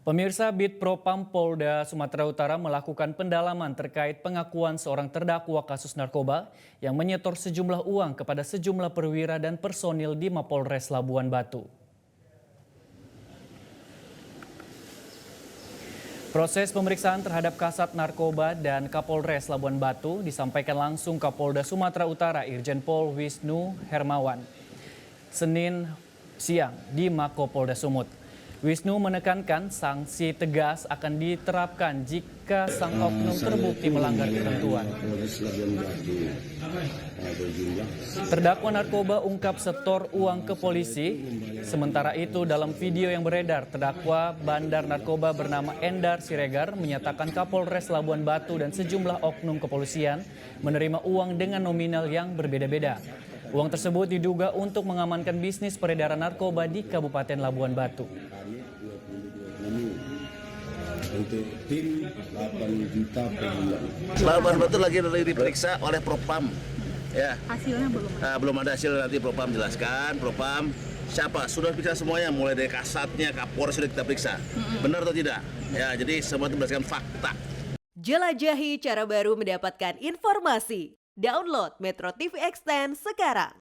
Pemirsa, Bid Propam Polda Sumatera Utara melakukan pendalaman terkait pengakuan seorang terdakwa kasus narkoba yang menyetor sejumlah uang kepada sejumlah perwira dan personil di Mapolres Labuan Batu. Proses pemeriksaan terhadap Kasat Narkoba dan Kapolres Labuan Batu disampaikan langsung Kapolda Sumatera Utara Irjen Pol Wisnu Hermawan Senin siang di Mako Polda Sumut. Wisnu menekankan sanksi tegas akan diterapkan jika sang oknum terbukti melanggar ketentuan. Terdakwa narkoba ungkap setor uang ke polisi. Sementara itu dalam video yang beredar, terdakwa bandar narkoba bernama Endar Siregar menyatakan Kapolres Labuan Batu dan sejumlah oknum kepolisian menerima uang dengan nominal yang berbeda-beda. Uang tersebut diduga untuk mengamankan bisnis peredaran narkoba di Kabupaten Labuan Batu. Untuk tim 8 juta per bulan. Labuan Batu lagi diperiksa oleh Propam. Ya. Hasilnya belum ada. Belum ada hasil, nanti Propam jelaskan. Propam siapa? Sudah periksa semuanya, mulai dari kasatnya, Kapolres sudah kita periksa. Benar atau tidak? Ya, jadi semua itu berdasarkan fakta. Jelajahi cara baru mendapatkan informasi. Download Metro TV Extend sekarang.